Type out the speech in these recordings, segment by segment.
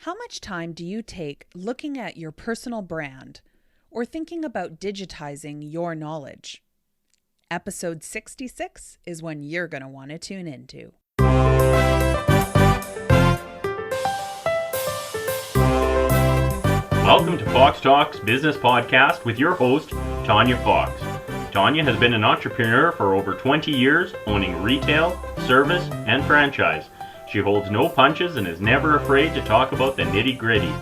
How much time do you take looking at your personal brand or thinking about digitizing your knowledge? Episode 66 is one you're going to want to tune into. Welcome to Fox Talks Business Podcast with your host, Tanya Fox. Tanya has been an entrepreneur for over 20 years, owning retail, service, and franchise. She holds no punches and is never afraid to talk about the nitty-gritty.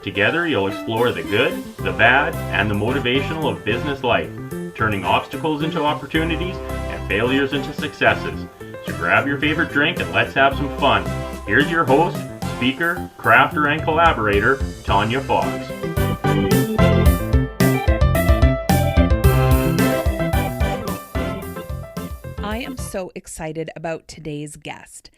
Together, you'll explore the good, the bad, and the motivational of business life, turning obstacles into opportunities and failures into successes. So grab your favorite drink and let's have some fun. Here's your host, speaker, crafter, and collaborator, Tanya Fox. I am so excited about today's guest.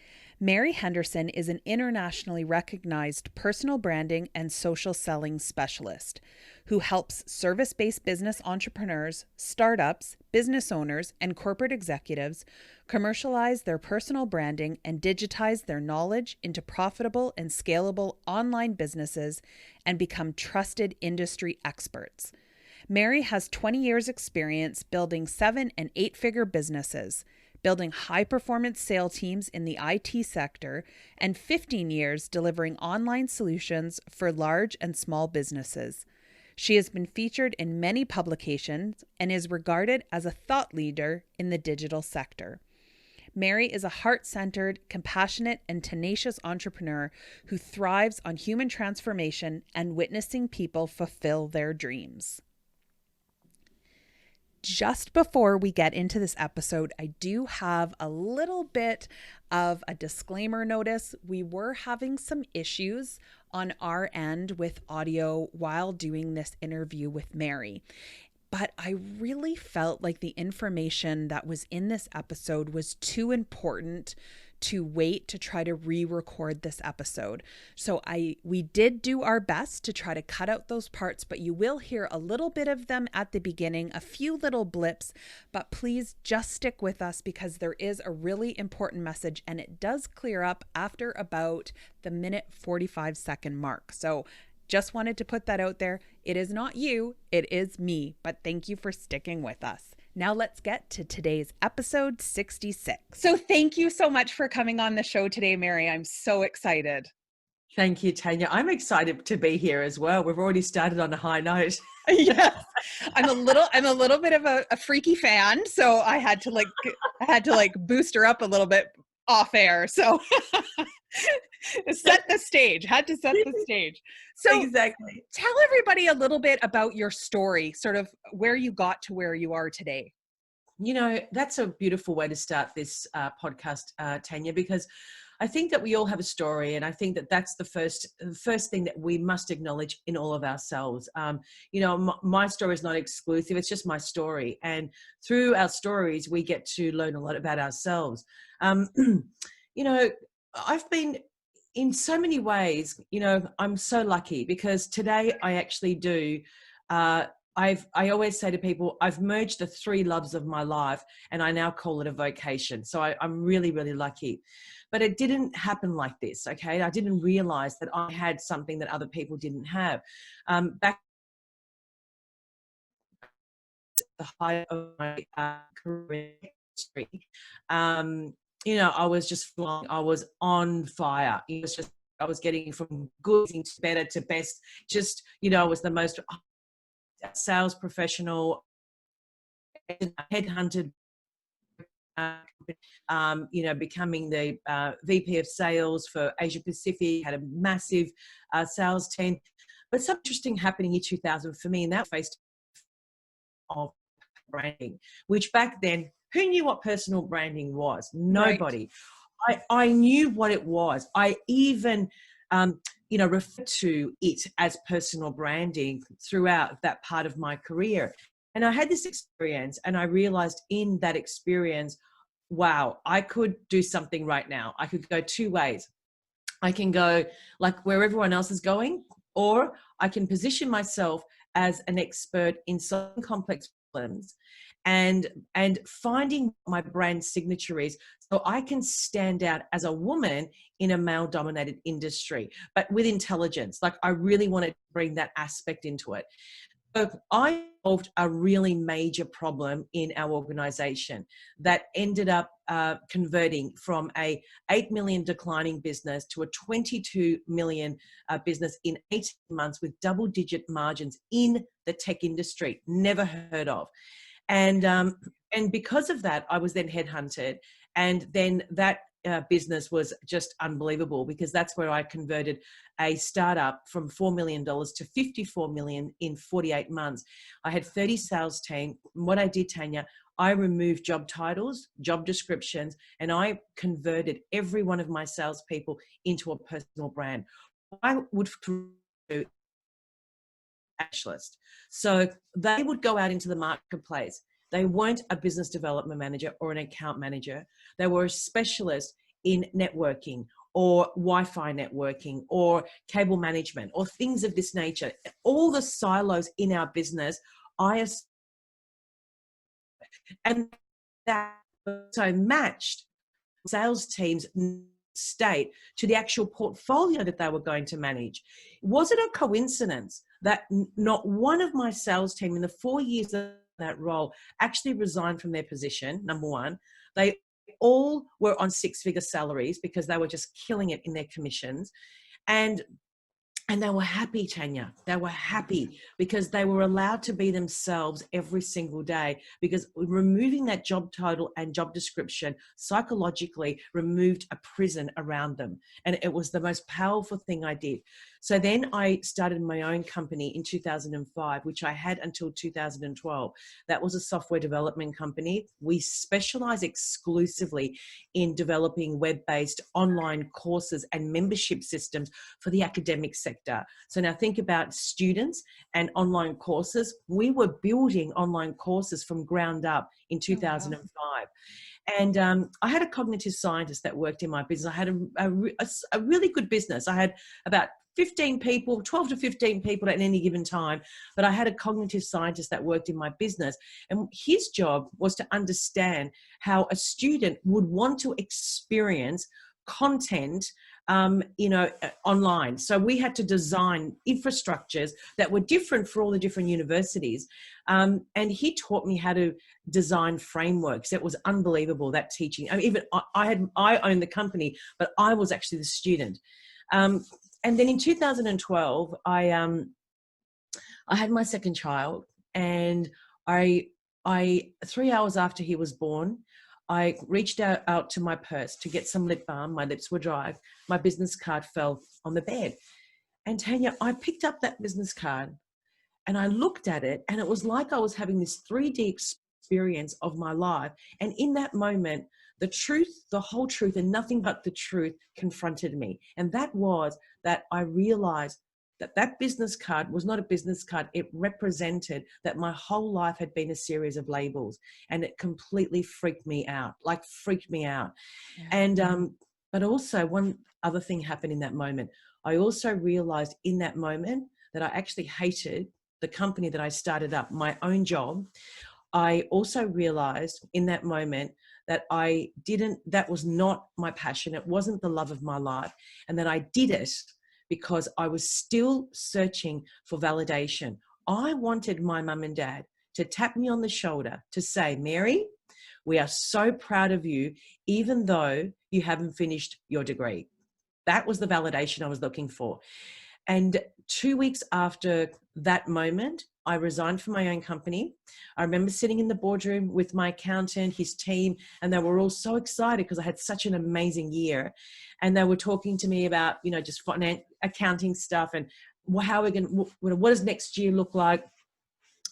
Mary Henderson is an internationally recognized personal branding and social selling specialist who helps service-based business entrepreneurs, startups, business owners, and corporate executives commercialize their personal branding and digitize their knowledge into profitable and scalable online businesses and become trusted industry experts. Mary has 20 years experience building 7- and 8-figure businesses, building high-performance sales teams in the IT sector, and 15 years delivering online solutions for large and small businesses. She has been featured in many publications and is regarded as a thought leader in the digital sector. Mary is a heart-centered, compassionate, and tenacious entrepreneur who thrives on human transformation and witnessing people fulfill their dreams. Just before we get into this episode, I do have a little bit of a disclaimer notice. We were having some issues on our end with audio while doing this interview with Mary. But I really felt like the information that was in this episode was too important to wait to try to re-record this episode. So we did do our best to try to cut out those parts, but you will hear a little bit of them at the beginning, a few little blips, but please just stick with us because there is a really important message and it does clear up after about the minute 45-second mark. So just wanted to put that out there. It is not you, it is me, but thank you for sticking with us. Now let's get to today's episode 66. So thank you so much for coming on the show today, Mary. I'm so excited. Thank you, Tanya. I'm excited to be here as well. We've already started on a high note. Yes. I'm a little bit of a freaky fan, so I had to boost her up a little bit off air. So set the stage. So exactly. Tell everybody a little bit about your story, sort of where you got to where you are today. You know, that's a beautiful way to start this podcast, Tanya, because I think that we all have a story, and I think that that's the first thing that we must acknowledge in all of ourselves. My story is not exclusive; it's just my story, and through our stories, we get to learn a lot about ourselves. I've been in so many ways. I'm so lucky because today I actually do. I always say to people, I've merged the 3 loves of my life and I now call it a vocation. So I'm really, really lucky. But it didn't happen like this, okay? I didn't realize that I had something that other people didn't have. Back at the height of my career history, I was just flying. I was on fire. I was getting from good to better to best. I was the most sales professional, headhunted, becoming the VP of sales for Asia Pacific, had a massive sales team. But something interesting happened in year 2000 for me, and that faced of branding, which back then, who knew what personal branding was? Nobody. Right. I knew what it was. I even refer to it as personal branding throughout that part of my career. And I had this experience and I realized in that experience, wow, I could do something right now. I could go 2 ways. I can go like where everyone else is going, or I can position myself as an expert in solving complex problems and finding my brand signature is, so I can stand out as a woman in a male dominated industry, but with intelligence. Like, I really want to bring that aspect into it. So I solved a really major problem in our organization that ended up converting from a 8 million declining business to a 22 million business in 18 months with double-digit margins in the tech industry. Never heard of. And because of that, I was then headhunted, and then that business was just unbelievable, because that's where I converted a startup from $4 million to $54 million in 48 months. I had 30 sales team. What I did, Tanya, I removed job titles, job descriptions, and I converted every one of my salespeople into a personal brand. I would do specialist. So they would go out into the marketplace. They weren't a business development manager or an account manager. They were a specialist in networking or Wi-Fi networking or cable management or things of this nature. All the silos in our business, and that so matched sales teams state to the actual portfolio that they were going to manage. Was it a coincidence that not one of my sales team in the 4 years of that role actually resigned from their position? Number one, they all were on six-figure salaries because they were just killing it in their commissions. And they were happy, Tanya. They were happy because they were allowed to be themselves every single day, because removing that job title and job description psychologically removed a prison around them. And it was the most powerful thing I did. So then I started my own company in 2005, which I had until 2012. That was a software development company. We specialize exclusively in developing web-based online courses and membership systems for the academic sector. So now think about students and online courses. We were building online courses from ground up in 2005. Oh, wow. And I had a cognitive scientist that worked in my business. I had a really good business. I had about 15 people, 12 to 15 people at any given time. But I had a cognitive scientist that worked in my business. And his job was to understand how a student would want to experience content online. So we had to design infrastructures that were different for all the different universities. And he taught me how to design frameworks. It was unbelievable, that teaching. I mean, even I owned the company, but I was actually the student. And then in 2012, I had my second child, and I 3 hours after he was born, I reached out to my purse to get some lip balm. My lips were dry. My business card fell on the bed. And Tanya, I picked up that business card and I looked at it, and it was like I was having this 3D experience of my life. And in that moment, the truth, the whole truth, and nothing but the truth confronted me. And that was that I realized that that business card was not a business card. It represented that my whole life had been a series of labels, and it completely freaked me out, Yeah. And, but also one other thing happened in that moment. I also realized in that moment that I actually hated the company that I started up, my own job. I also realized in that moment that that was not my passion. It wasn't the love of my life, and that I did it because I was still searching for validation. I wanted my mum and dad to tap me on the shoulder to say, Mary, we are so proud of you, even though you haven't finished your degree. That was the validation I was looking for. And 2 weeks after that moment, I resigned from my own company. I remember sitting in the boardroom with my accountant, his team, and they were all so excited because I had such an amazing year. And they were talking to me about, just accounting stuff and how we're going, what does next year look like?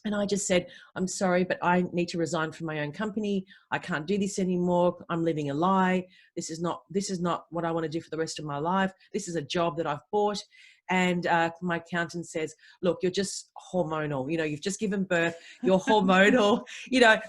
And I just said, I'm sorry, but I need to resign from my own company. I can't do this anymore. I'm living a lie. This is not what I want to do for the rest of my life. This is a job that I've bought. And my accountant says, look, you're just hormonal. You've just given birth. You're hormonal.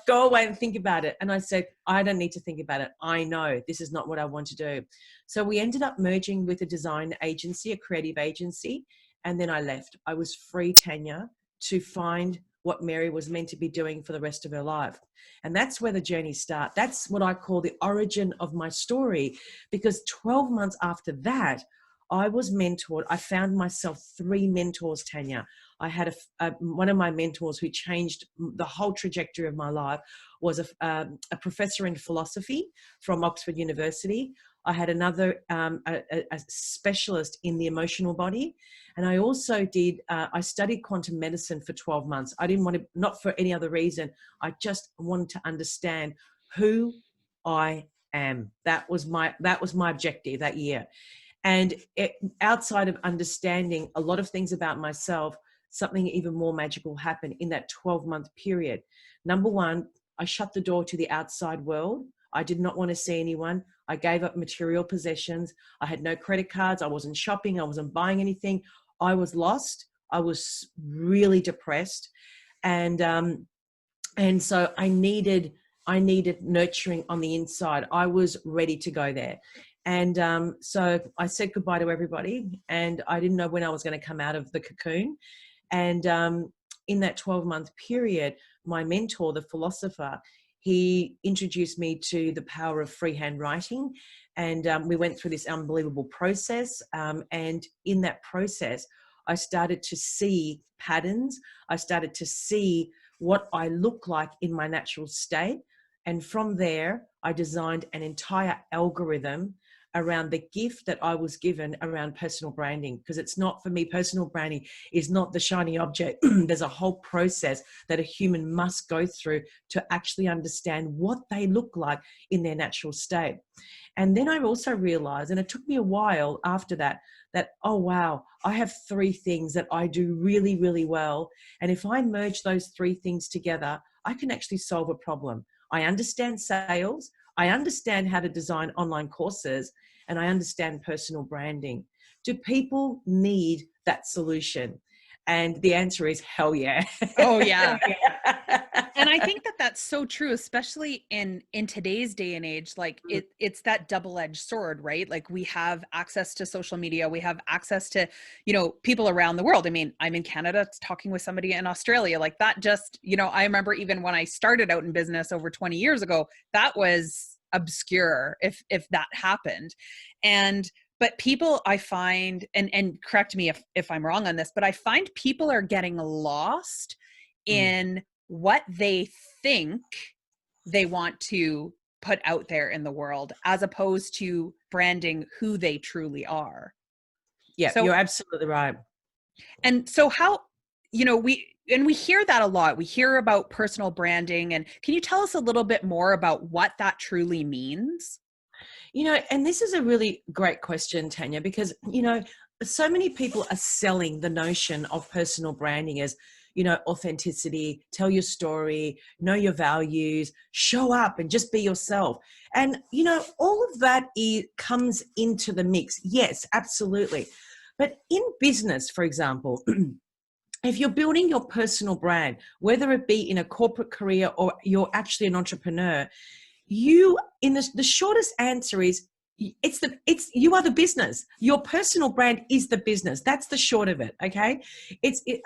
Go away and think about it. And I said, I don't need to think about it. I know this is not what I want to do. So we ended up merging with a design agency, a creative agency. And then I left. I was free, Tanya, to find what Mary was meant to be doing for the rest of her life. And that's where the journey starts. That's what I call the origin of my story, because 12 months after that, I was mentored. I found myself 3 mentors, Tanya. I had one of my mentors who changed the whole trajectory of my life was a professor in philosophy from Oxford University. I had another, a specialist in the emotional body. And I also I studied quantum medicine for 12 months. I didn't want to, not for any other reason. I just wanted to understand who I am. That was my objective that year. And outside of understanding a lot of things about myself, something even more magical happened in that 12-month period. Number one, I shut the door to the outside world. I did not want to see anyone. I gave up material possessions. I had no credit cards. I wasn't shopping. I wasn't buying anything. I was lost. I was really depressed. And so I needed nurturing on the inside. I was ready to go there. And so I said goodbye to everybody, and I didn't know when I was going to come out of the cocoon. And in that 12-month period, my mentor, the philosopher, he introduced me to the power of freehand writing. And we went through this unbelievable process. And in that process, I started to see patterns. I started to see what I look like in my natural state. And from there, I designed an entire algorithm around the gift that I was given around personal branding. Because it's not, for me, personal branding is not the shiny object. There's a whole process that a human must go through to actually understand what they look like in their natural state. And then I also realized, and it took me a while after that, oh wow, I have 3 things that I do really, really well. And if I merge those 3 things together, I can actually solve a problem. I understand sales, I understand how to design online courses, and I understand personal branding. Do people need that solution? And the answer is hell yeah. Oh yeah. And I think that that's so true, especially in today's day and age. Like it's that double-edged sword, right? Like we have access to social media, we have access to, people around the world. I mean, I'm in Canada talking with somebody in Australia. Like that just, I remember even when I started out in business over 20 years ago, that was obscure if that happened. But people, I find, and correct me if I'm wrong on this, but I find people are getting lost in what they think they want to put out there in the world, as opposed to branding who they truly are. Yeah, so, you're absolutely right. And so how, we hear that a lot. We hear about personal branding. And can you tell us a little bit more about what that truly means? And this is a really great question, Tanya, because, so many people are selling the notion of personal branding as, authenticity, tell your story, know your values, show up and just be yourself. And, all of that comes into the mix. Yes, absolutely. But in business, for example, if you're building your personal brand, whether it be in a corporate career or you're actually an entrepreneur, the shortest answer is you are the business. Your personal brand is the business. That's the short of it. Okay.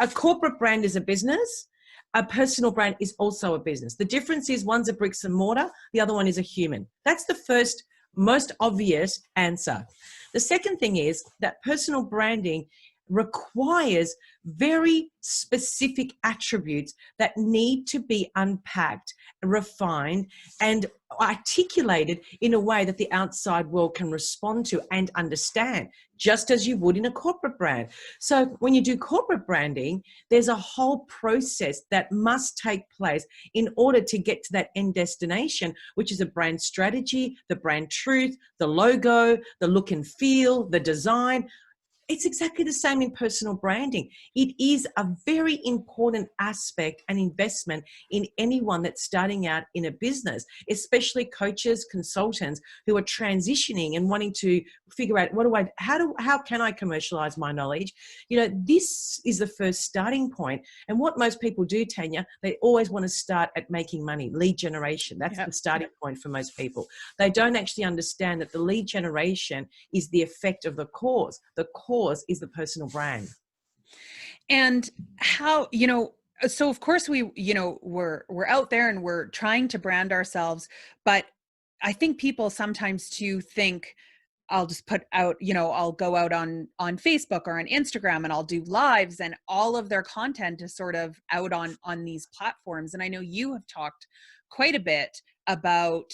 A corporate brand is a business. A personal brand is also a business. The difference is one's a bricks and mortar. The other one is a human. That's the first, most obvious answer. The second thing is that personal branding requires very specific attributes that need to be unpacked, refined, and articulated in a way that the outside world can respond to and understand, just as you would in a corporate brand. So when you do corporate branding, there's a whole process that must take place in order to get to that end destination, which is a brand strategy, the brand truth, the logo, the look and feel, the design. It's exactly the same in personal branding. It is a very important aspect and investment in anyone that's starting out in a business, especially coaches, consultants who are transitioning and wanting to figure out how can I commercialize my knowledge? This is the first starting point. And what most people do, Tanya, they always want to start at making money, lead generation. That's the starting point for most people. They don't actually understand that the lead generation is the effect of the cause. The cause is the personal brand. And how, So of course we, we're out there and we're trying to brand ourselves, but I think people sometimes too think I'll just put out, I'll go out on Facebook or on Instagram and I'll do lives, and all of their content is sort of out on these platforms. And I know you have talked quite a bit about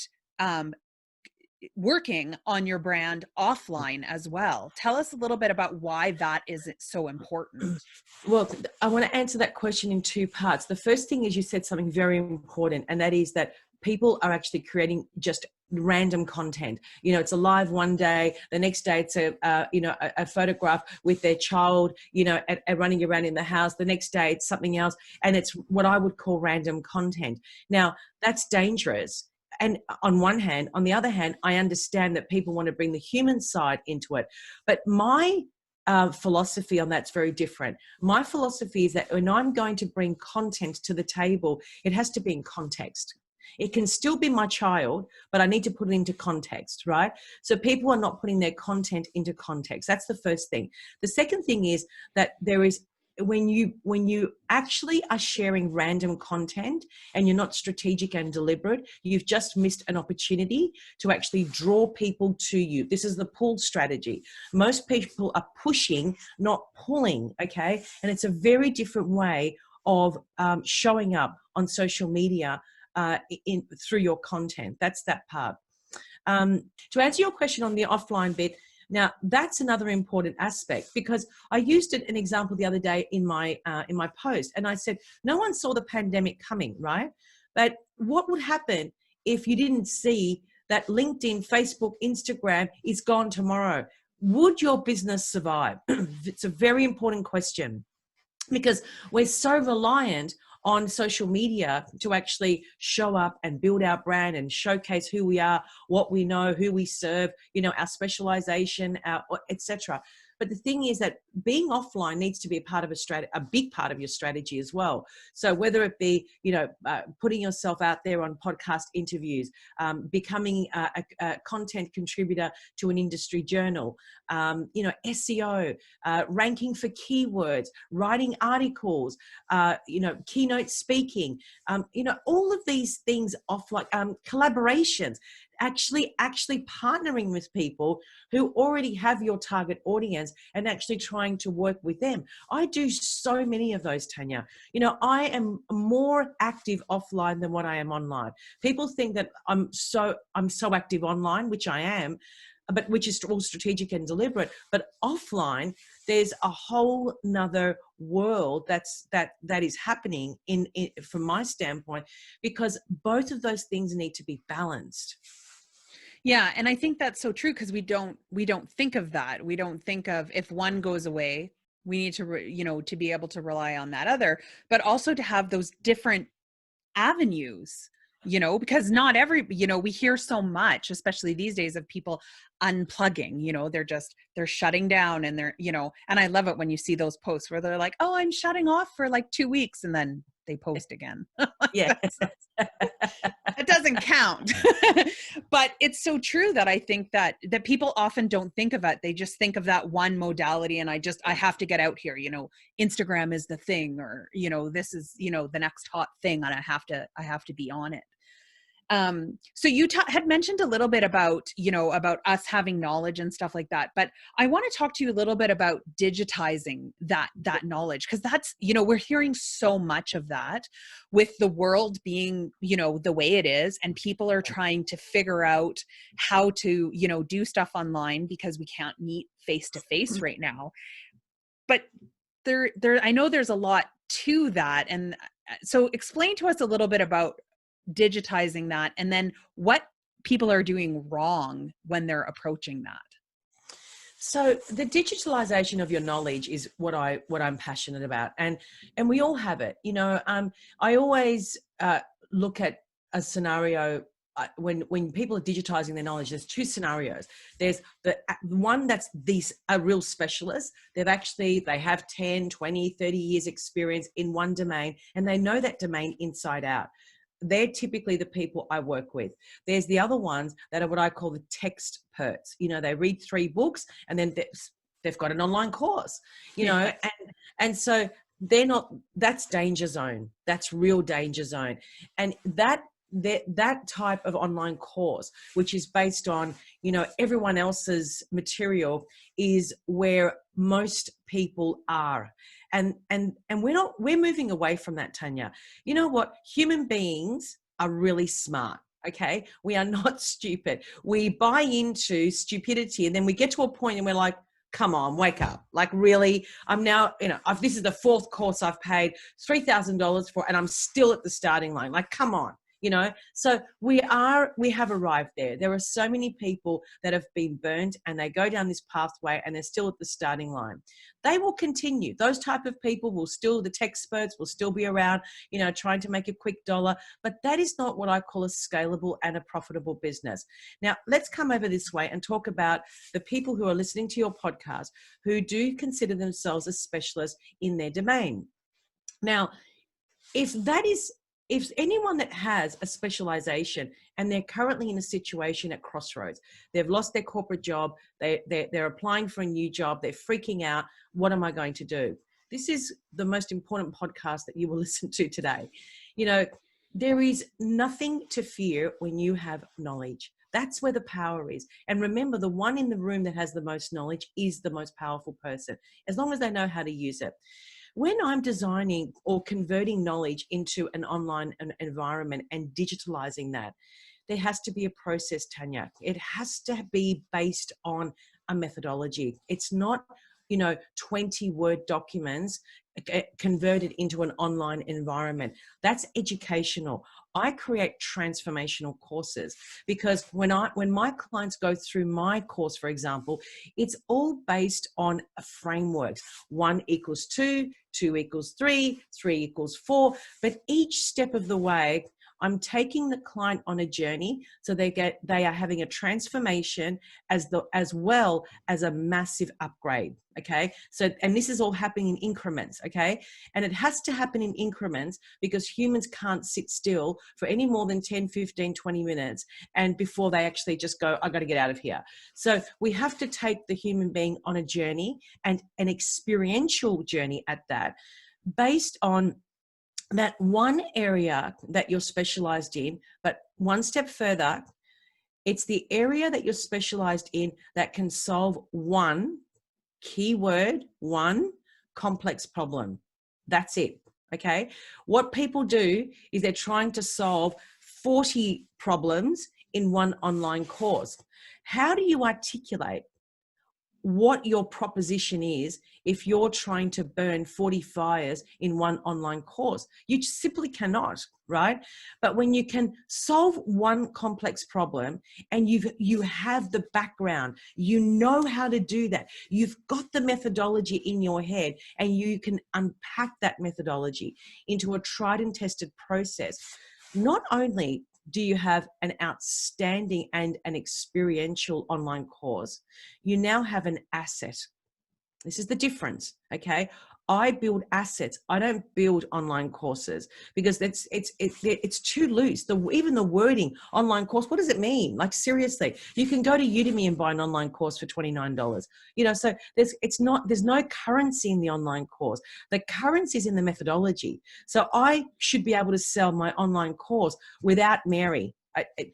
working on your brand offline as well. Tell us a little bit about why that is so important. Well, I want to answer that question in two parts. The first thing is you said something very important, and that is that people are actually creating just random content. It's a live one day, the next day it's a photograph with their child, running around in the house. The next day it's something else, and it's what I would call random content. Now, that's dangerous. And on one hand, on the other hand, I understand that people want to bring the human side into it. But my philosophy on that's very different. My philosophy is that when I'm going to bring content to the table, it has to be in context. It can still be my child, but I need to put it into context, right? So people are not putting their content into context. That's the first thing. The second thing is that there is, when you actually are sharing random content and you're not strategic and deliberate, you've just missed an opportunity to actually draw people to you. This is the pull strategy. Most people are pushing, not pulling, okay? And it's a very different way of showing up on social media through your content. That's that part. To answer your question on the offline bit, now that's another important aspect, because I used an example the other day in my post, and I said no one saw the pandemic coming, right? But what would happen if you didn't see that LinkedIn, Facebook, Instagram is gone tomorrow? Would your business survive? It's a very important question, because we're so reliant on social media to actually show up and build our brand and showcase who we are, what we know, who we serve, our specialization, etc. But the thing is that being offline needs to be a big part of your strategy as well. So whether it be, putting yourself out there on podcast interviews, becoming a content contributor to an industry journal, SEO, ranking for keywords, writing articles, keynote speaking, all of these things offline, collaborations, actually partnering with people who already have your target audience and actually trying to work with them. I do so many of those, Tanya. I am more active offline than what I am online. People think that I'm so active online, which I am, but which is all strategic and deliberate. But offline, there's a whole nother world that is happening in from my standpoint, because both of those things need to be balanced. Yeah, and I think that's so true, because we don't think of that. We don't think of, if one goes away, we need to to be able to rely on that other, but also to have those different avenues, because not every, we hear so much, especially these days, of people unplugging, they're shutting down, and and I love it when you see those posts where they're like, oh, I'm shutting off for like 2 weeks, and then they post again. Yeah. It doesn't count. But it's so true that I think that people often don't think of it. They just think of that one modality, and I have to get out here, Instagram is the thing, or this is the next hot thing, and I have to be on it. So you had mentioned a little bit about, about us having knowledge and stuff like that, but I want to talk to you a little bit about digitizing that knowledge, because that's, we're hearing so much of that with the world being, the way it is, and people are trying to figure out how to, do stuff online because we can't meet face to face right now. But I know there's a lot to that. And so explain to us a little bit about digitizing that, and then what people are doing wrong when they're approaching that. So the digitalization of your knowledge is what I'm passionate about, and we all have it. I always look at a scenario. When people are digitizing their knowledge, there's two scenarios. There's the one that's a real specialist. They have 10, 20, 30 years experience in one domain, and they know that domain inside out. They're typically the people I work with. There's the other ones that are what I call the textperts. They read 3 books and then they've got an online course, and so they're not, that's danger zone. That's real danger zone. And that type of online course, which is based on, everyone else's material, is where most people are. And we're moving away from that, Tanya. You know what? Human beings are really smart. Okay. We are not stupid. We buy into stupidity, and then we get to a point and we're like, come on, wake up. Like, really? I'm now, this is the fourth course I've paid $3,000 for, and I'm still at the starting line. Like, come on. So we have arrived there. There are so many people that have been burned, and they go down this pathway and they're still at the starting line. They will continue. Those type of people will still, the tech experts will still be around, trying to make a quick dollar, but that is not what I call a scalable and a profitable business. Now, let's come over this way and talk about the people who are listening to your podcast who do consider themselves a specialist in their domain. Now, if anyone that has a specialization and they're currently in a situation at crossroads, they've lost their corporate job, they're applying for a new job, they're freaking out, what am I going to do? This is the most important podcast that you will listen to today. There is nothing to fear when you have knowledge. That's where the power is. And remember, the one in the room that has the most knowledge is the most powerful person, as long as they know how to use it. When I'm designing or converting knowledge into an online environment and digitalizing that, there has to be a process, Tanya. It has to be based on a methodology. It's not, 20 Word documents converted into an online environment. That's educational. I create transformational courses, because when my clients go through my course, for example, it's all based on a framework. 1 equals 2, 2 equals 3, 3 equals 4. But each step of the way, I'm taking the client on a journey, so they are having a transformation as well as a massive upgrade. Okay. So, and this is all happening in increments. Okay. And it has to happen in increments, because humans can't sit still for any more than 10, 15, 20 minutes. And before they actually just go, I got to get out of here. So we have to take the human being on a journey, and an experiential journey at that, based on that one area that you're specialized in. But one step further, it's the area that you're specialized in that can solve one keyword, one complex problem. That's it. Okay. What people do is they're trying to solve 40 problems in one online course. How do you articulate what your proposition is if you're trying to burn 40 fires in one online course? You simply cannot, right? But when you can solve one complex problem, and you have the background, you know how to do that, you've got the methodology in your head, and you can unpack that methodology into a tried and tested process. Not only do you have an outstanding and an experiential online course, you now have an asset. This is the difference, okay? I build assets. I don't build online courses, because it's too loose. Even the wording, online course, what does it mean? Like, seriously, you can go to Udemy and buy an online course for $29. So there's no currency in the online course. The currency is in the methodology. So I should be able to sell my online course without Mary.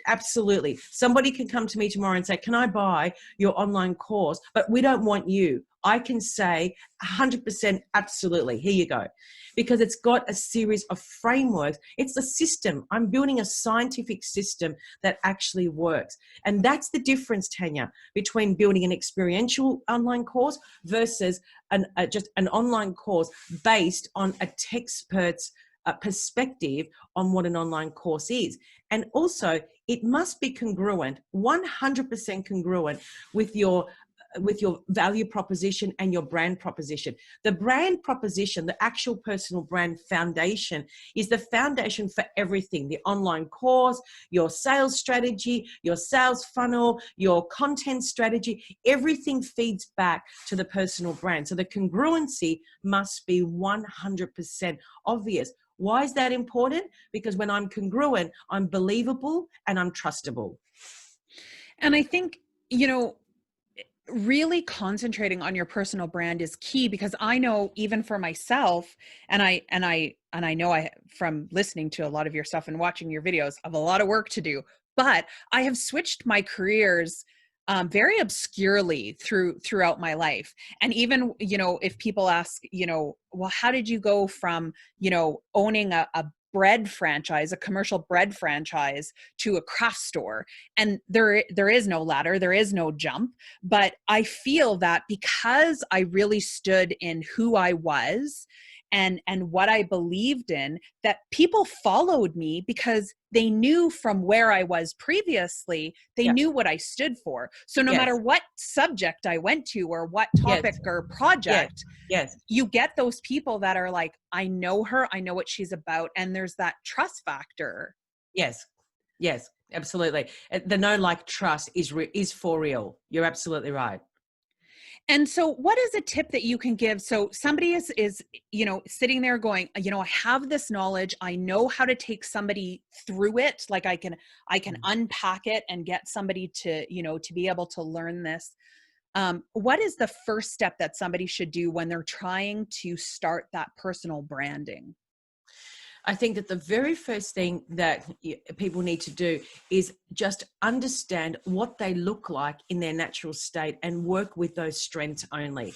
Absolutely. Somebody can come to me tomorrow and say, can I buy your online course? But we don't want you. I can say 100% absolutely. Here you go. Because it's got a series of frameworks. It's the system. I'm building a scientific system that actually works. And that's the difference, Tanya, between building an experiential online course versus just an online course based on a expert's perspective on what an online course is. And also, it must be congruent, 100% congruent with your value proposition and your brand proposition. The brand proposition, the actual personal brand foundation, is the foundation for everything. The online course, your sales strategy, your sales funnel, your content strategy, everything feeds back to the personal brand. So the congruency must be 100% obvious. Why is that important? Because when I'm congruent, I'm believable and I'm trustable. And I think, really concentrating on your personal brand is key, because I know even for myself, and I know I, from listening to a lot of your stuff and watching your videos, I have a lot of work to do, but I have switched my careers very obscurely throughout my life. And even, if people ask, well, how did you go from, owning a bread franchise, a commercial bread franchise, to a craft store? And there is no ladder, there is no jump. But I feel that because I really stood in who I was and what I believed in, that people followed me because they knew from where I was previously, they Yeah. knew what I stood for. So no matter Yes. what subject I went to or what Yes. topic or Yes. project, Yes. you get those people that are like, I know her, I know what she's about. And there's that trust factor. Yes. Yes. Absolutely. The know, like, trust is for real. You're absolutely right. And so what is a tip that you can give? So somebody is, sitting there going, I have this knowledge. I know how to take somebody through it. Like I can unpack it and get somebody to be able to learn this. What is the first step that somebody should do when they're trying to start that personal branding? I think that the very first thing that people need to do is just understand what they look like in their natural state and work with those strengths only.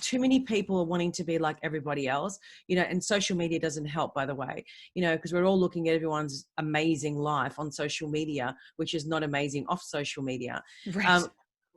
Too many people are wanting to be like everybody else, and social media doesn't help, by the way, because we're all looking at everyone's amazing life on social media, which is not amazing off social media. Right. Um,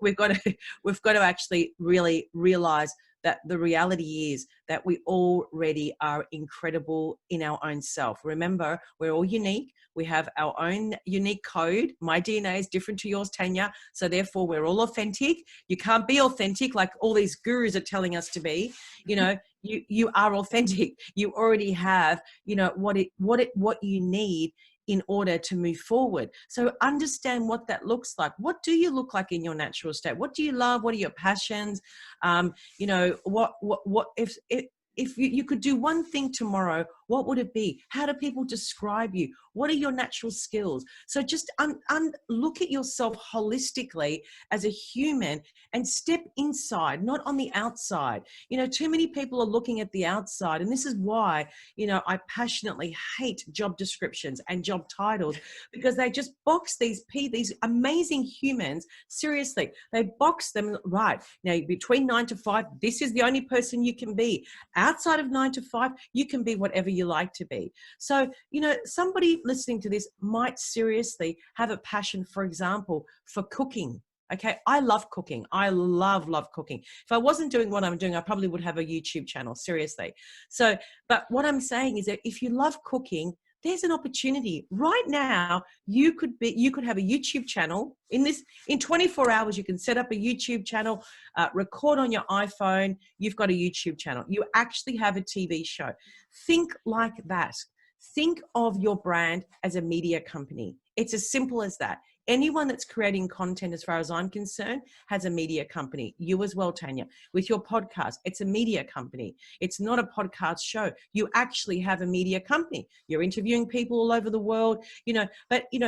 we've got to, we've got to actually really realize that the reality is that we already are incredible in our own self. Remember, we're all unique. We have our own unique code. My DNA is different to yours, Tanya. So therefore, we're all authentic. You can't be authentic like all these gurus are telling us to be. You are authentic. You already have, what you need in order to move forward. So understand what that looks like. What do you look like in your natural state? What do you love? What are your passions? What if you could do one thing tomorrow, what would it be? How do people describe you? What are your natural skills? So just look at yourself holistically as a human and step inside, not on the outside. Too many people are looking at the outside, and this is why, I passionately hate job descriptions and job titles, because they just box these amazing humans. Seriously, they box them right. Now, between 9 to 5, this is the only person you can be. Outside of 9 to 5, you can be whatever you like to be. So, somebody listening to this might seriously have a passion, for example, for cooking. Okay. I love cooking. I love cooking. If I wasn't doing what I'm doing, I probably would have a YouTube channel, seriously. So, but what I'm saying is that if you love cooking, there's an opportunity right now. You could have a YouTube channel in 24 hours. You can set up a YouTube channel, record on your iPhone. You've got a YouTube channel. You actually have a TV show. Think like that. Think of your brand as a media company. It's as simple as that. Anyone that's creating content, as far as I'm concerned, has a media company. You as well, Tanya, with your podcast, it's a media company. It's not a podcast show. You actually have a media company. You're interviewing people all over the world, but you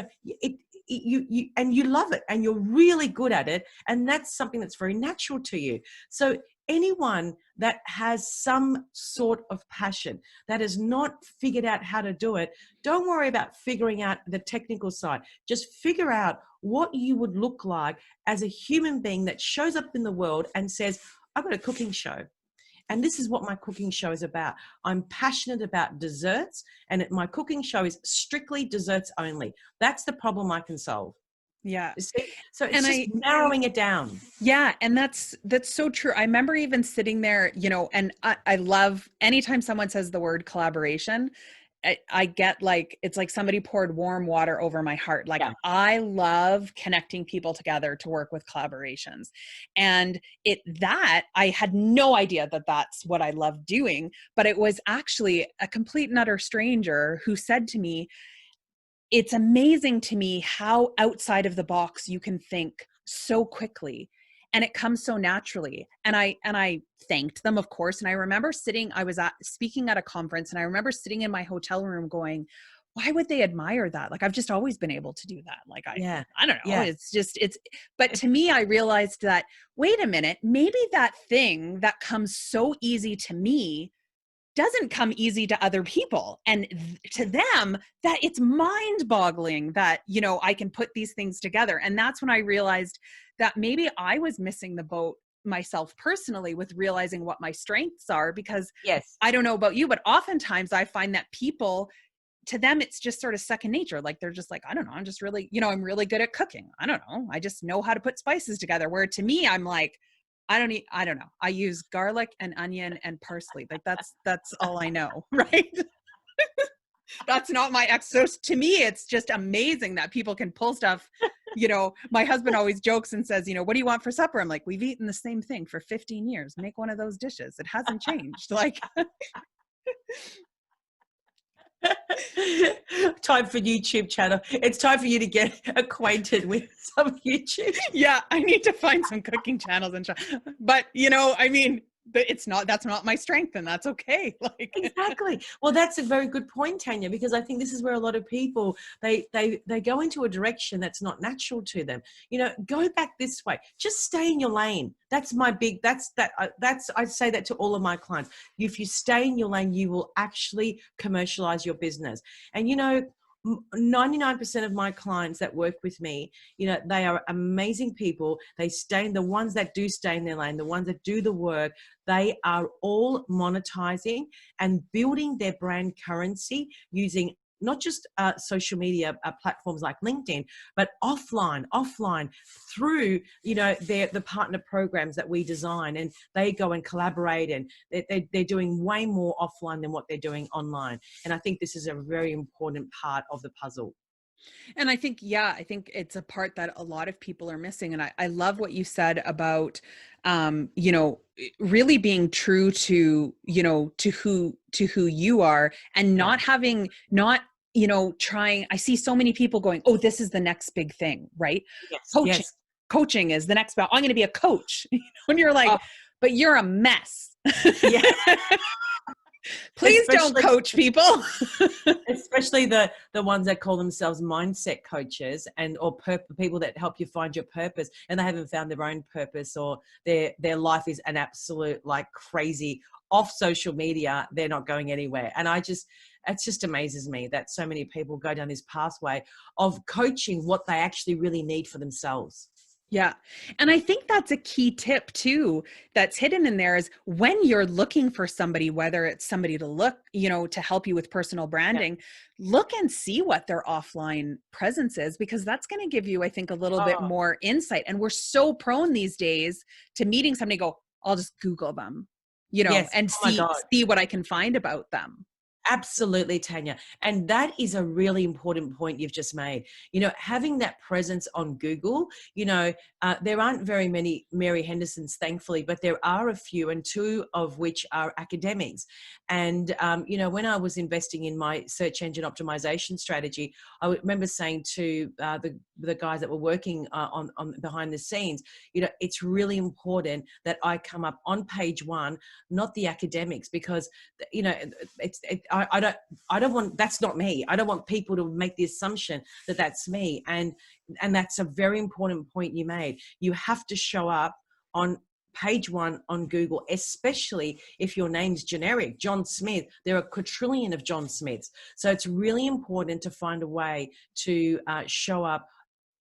love it and you're really good at it. And that's something that's very natural to you. So anyone that has some sort of passion, that has not figured out how to do it, don't worry about figuring out the technical side. Just figure out what you would look like as a human being that shows up in the world and says, I've got a cooking show. And this is what my cooking show is about. I'm passionate about desserts, and my cooking show is strictly desserts only. That's the problem I can solve. Yeah. You see? So it's narrowing it down. Yeah. And that's so true. I remember even sitting there, and I love anytime someone says the word collaboration, I get like, it's like somebody poured warm water over my heart. Like, Yeah. I love connecting people together to work with collaborations. And I had no idea that that's what I love doing, but it was actually a complete and utter stranger who said to me, it's amazing to me how outside of the box you can think so quickly, and it comes so naturally. And I thanked them, of course. And I remember speaking at a conference, and I remember sitting in my hotel room going, why would they admire that? Like, I've just always been able to do that. Like, Yeah. I don't know. Yeah. But to me, I realized that, wait a minute, maybe that thing that comes so easy to me doesn't come easy to other people. And to them, that it's mind boggling that, you know, I can put these things together. And that's when I realized that maybe I was missing the boat myself personally with realizing what my strengths are, because Yes. I don't know about you, but oftentimes I find that people, to them, it's just sort of second nature. Like, they're just like, I don't know, I'm just really, you know, I'm really good at cooking. I don't know. I just know how to put spices together. Where to me, I'm like, I don't know. I use garlic and onion and parsley. Like, that's all I know. Right. That's not my ex. So to me, it's just amazing that people can pull stuff. You know, my husband always jokes and says, you know, what do you want for supper? I'm like, we've eaten the same thing for 15 years. Make one of those dishes. It hasn't changed. Like, Time for YouTube channel. It's time for you to get acquainted with some YouTube. yeah, I need to find some cooking channels and but you know, I mean, that's not my strength, and that's okay. Like, Exactly. Well, that's a very good point, Tanya, because I think this is where a lot of people, they go into a direction that's not natural to them. You know, go back this way. Just stay in your lane. That's my big, I say that to all of my clients. If you stay in your lane, you will actually commercialize your business. And, you know, 99% of my clients that work with me, you know, they are amazing people. They stay in, the ones that do stay in their lane, the ones that do the work, they are all monetizing and building their brand currency using not just social media platforms like LinkedIn, but offline through, you know, the partner programs that we design, and they go and collaborate, and they're doing way more offline than what they're doing online. And I think this is a very important part of the puzzle. and I think, yeah, I think it's a part that a lot of people are missing. And I love what you said about, you know, really being true to, you know, to who you are, and Yeah. not having, not, you know, trying. I see so many people going, oh, this is the next big thing, right? Yes. Coaching. Yes. Coaching is the next bell. I'm going to be a coach. And you're like, Oh, but you're a mess. yeah. Please don't Especially coach people. especially the ones that call themselves mindset coaches, and or people that help you find your purpose, and they haven't found their own purpose, or their life is an absolute like crazy off social media. They're not going anywhere. And it just amazes me that so many people go down this pathway of coaching what they actually really need for themselves. Yeah. And I think that's a key tip too, that's hidden in there, is when you're looking for somebody, whether it's somebody to look, you know, to help you with personal Yeah. branding, look and see what their offline presence is, because that's going to give you, I think, a little bit Oh, more insight. And we're so prone these days to meeting somebody, go, I'll just Google them, you know, yes. and Oh my God. see what I can find about them. Absolutely, Tanya. And that is a really important point you've just made. You know, having that presence on Google, you know, there aren't very many Mary Hendersons, thankfully, but there are a few, and two of which are academics. And, you know, when I was investing in my search engine optimization strategy, I remember saying to the guys that were working on behind the scenes, you know, it's really important that I come up on page one, not the academics, because, you know, I don't want, that's not me. I don't want people to make the assumption that that's me. And that's a very important point you made. You have to show up on page one on Google, especially if your name's generic, John Smith. There are a quadrillion of John Smiths. So it's really important to find a way to show up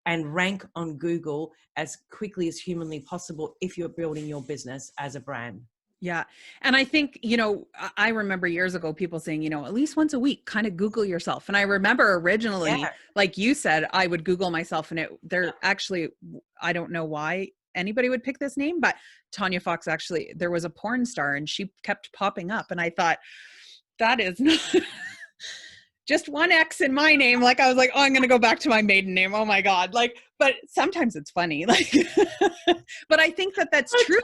and rank on Google as quickly as humanly possible if you're building your business as a brand. Yeah. And I think, you know, I remember years ago, people saying, you know, at least once a week, kind of Google yourself. And I remember originally, Yeah. like you said, I would Google myself, and they're actually, I don't know why anybody would pick this name, but Tanya Fox, actually, there was a porn star and she kept popping up. And I thought, that is not just one X in my name. Like, I was like, oh, I'm going to go back to my maiden name. Oh my God. Like, but sometimes it's funny. Like, but I think that that's true.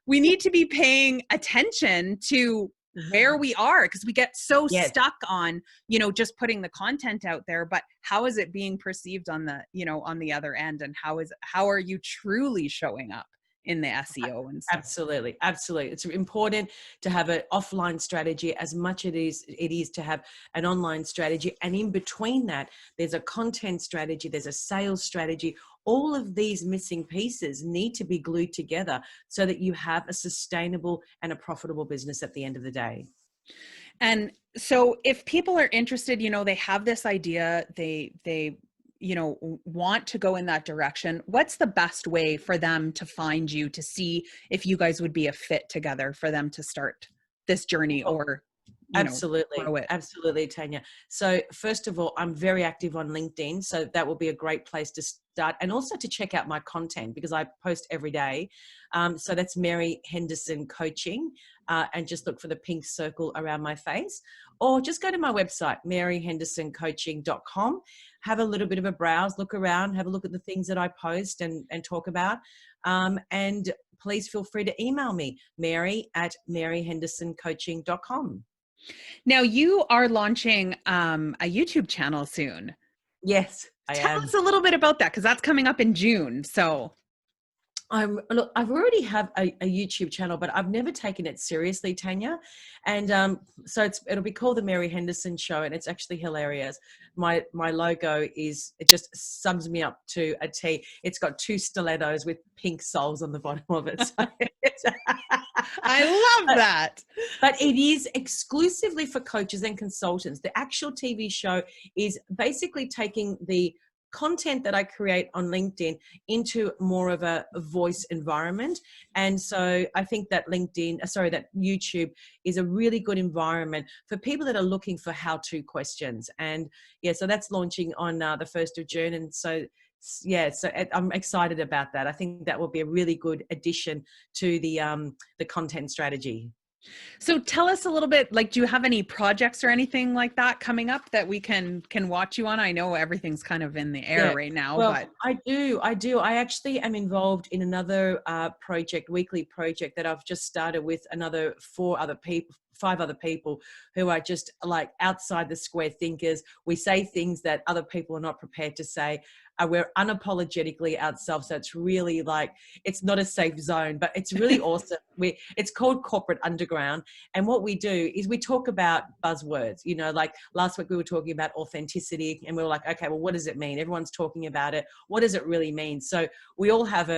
We need to be paying attention to where we are, because we get so Yes. stuck on, you know, just putting the content out there, but how is it being perceived on the, you know, on the other end? And how are you truly showing up in the SEO and stuff. Absolutely. Absolutely. It's important to have an offline strategy as much it is to have an online strategy. And in between that, there's a content strategy, there's a sales strategy. All of these missing pieces need to be glued together so that you have a sustainable and a profitable business at the end of the day. And so if people are interested, they have this idea, they want to go in that direction, what's the best way for them to find you, to see if you guys would be a fit together for them to start this journey or, Absolutely. grow it? Absolutely, Tanya. So first of all, I'm very active on LinkedIn. So that will be a great place to start, and also to check out my content because I post every day. So that's Mary Henderson Coaching, and just look for the pink circle around my face, or just go to my website, maryhendersoncoaching.com. Have a little bit of a browse, look around, have a look at the things that I post and talk about. And please feel free to email me, mary@maryhendersoncoaching.com. Now you are launching a YouTube channel soon. Yes, I Tell am. us a little bit about that, because that's coming up in June. So Look, I've already have a YouTube channel, but I've never taken it seriously, Tanya. And so it'll be called The Mary Henderson Show, and it's actually hilarious. My logo it just sums me up to a T. It's got two stilettos with pink soles on the bottom of it. So I love that. But it is exclusively for coaches and consultants. The actual TV show is basically taking the content that I create on LinkedIn into more of a voice environment. And so I think that that YouTube is a really good environment for people that are looking for how-to questions. And yeah, so that's launching on the 1st of June. And so I'm excited about that. I think that will be a really good addition to the content strategy. So tell us a little bit, do you have any projects or anything like that coming up that we can watch you on? I know everything's kind of in the air right now, but I do. I actually am involved in another weekly project that I've just started with another 5 other people who are just like outside the square thinkers. We say things that other people are not prepared to say. We're unapologetically ourselves. So it's really it's not a safe zone, but it's really awesome. It's called Corporate Underground. And what we do is we talk about buzzwords, like last week we were talking about authenticity, and we were like, okay, well, what does it mean? Everyone's talking about it. What does it really mean? So we all have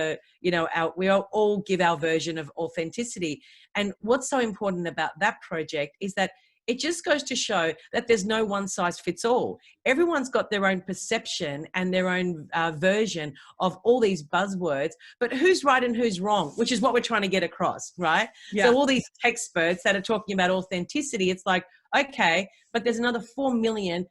we all give our version of authenticity. And what's so important about that project is that it just goes to show that there's no one size fits all. Everyone's got their own perception and their own version of all these buzzwords, but who's right and who's wrong, which is what we're trying to get across, right? Yeah. So all these experts that are talking about authenticity, it's like, okay, but there's another 4 million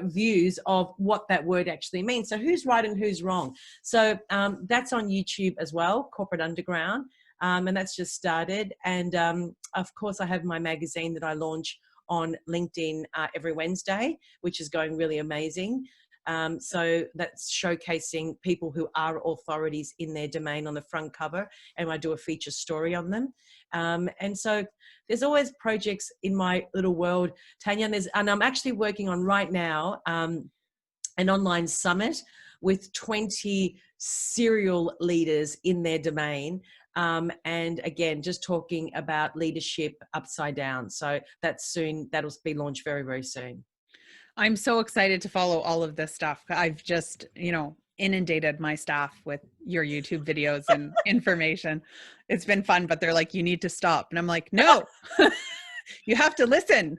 views of what that word actually means. So who's right and who's wrong? So that's on YouTube as well, Corporate Underground. And that's just started. And of course, I have my magazine that I launch on LinkedIn every Wednesday, which is going really amazing. So that's showcasing people who are authorities in their domain on the front cover, and I do a feature story on them. And so there's always projects in my little world, Tanya, and I'm actually working on right now an online summit with 20 serial leaders in their domain. And again, just talking about leadership upside down. So that'll be launched very, very soon. I'm so excited to follow all of this stuff. I've just, inundated my staff with your YouTube videos and information. It's been fun, but they're like, you need to stop. And I'm like, no, you have to listen.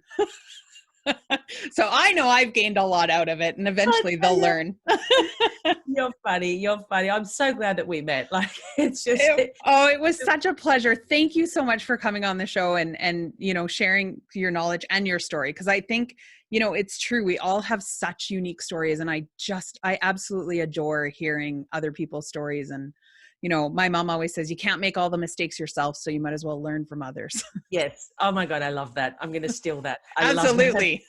So I know I've gained a lot out of it, and eventually they'll learn. You're funny. I'm so glad that we met. It's just it was such a pleasure. Thank you so much for coming on the show and sharing your knowledge and your story, because I think it's true, we all have such unique stories, and I absolutely adore hearing other people's stories. And my mom always says you can't make all the mistakes yourself, so you might as well learn from others. Yes. Oh my God, I love that. I'm going to steal that. Absolutely.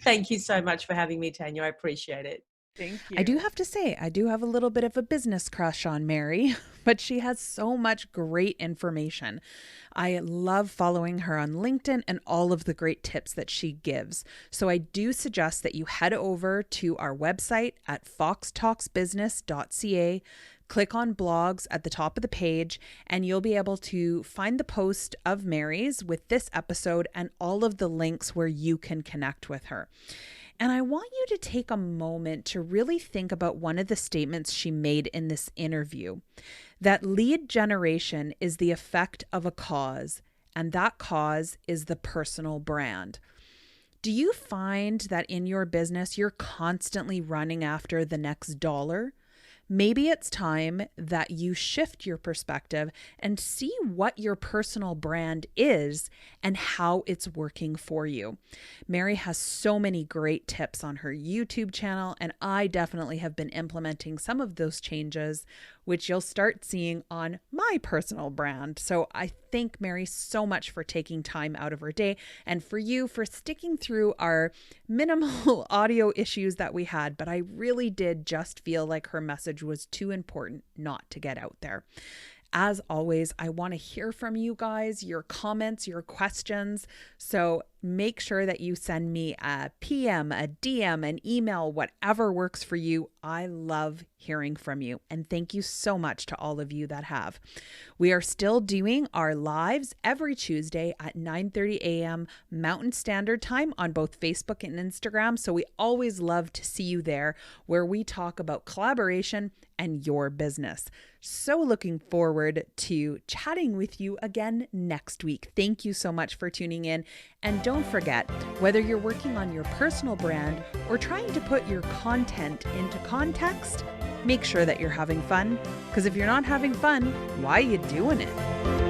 Thank you so much for having me, Tanya. I appreciate it. Thank you. I do have to say, I do have a little bit of a business crush on Mary, but she has so much great information. I love following her on LinkedIn and all of the great tips that she gives. So I do suggest that you head over to our website at foxtalksbusiness.ca, Click on blogs at the top of the page, and you'll be able to find the post of Mary's with this episode and all of the links where you can connect with her. And I want you to take a moment to really think about one of the statements she made in this interview, that lead generation is the effect of a cause, and that cause is the personal brand. Do you find that in your business, you're constantly running after the next dollar? Maybe it's time that you shift your perspective and see what your personal brand is and how it's working for you. Mary has so many great tips on her YouTube channel, and I definitely have been implementing some of those changes, which you'll start seeing on my personal brand. So I thank Mary so much for taking time out of her day, and for you for sticking through our minimal audio issues that we had. But I really did just feel like her message was too important not to get out there. As always, I want to hear from you guys, your comments, your questions. So make sure that you send me a PM, a DM, an email, whatever works for you. I love hearing from you. And thank you so much to all of you that have. We are still doing our lives every Tuesday at 9:30 a.m. Mountain Standard Time on both Facebook and Instagram. So we always love to see you there, where we talk about collaboration and your business. So looking forward to chatting with you again next week. Thank you so much for tuning in. And don't forget, whether you're working on your personal brand or trying to put your content into context, make sure that you're having fun. Because if you're not having fun, why are you doing it?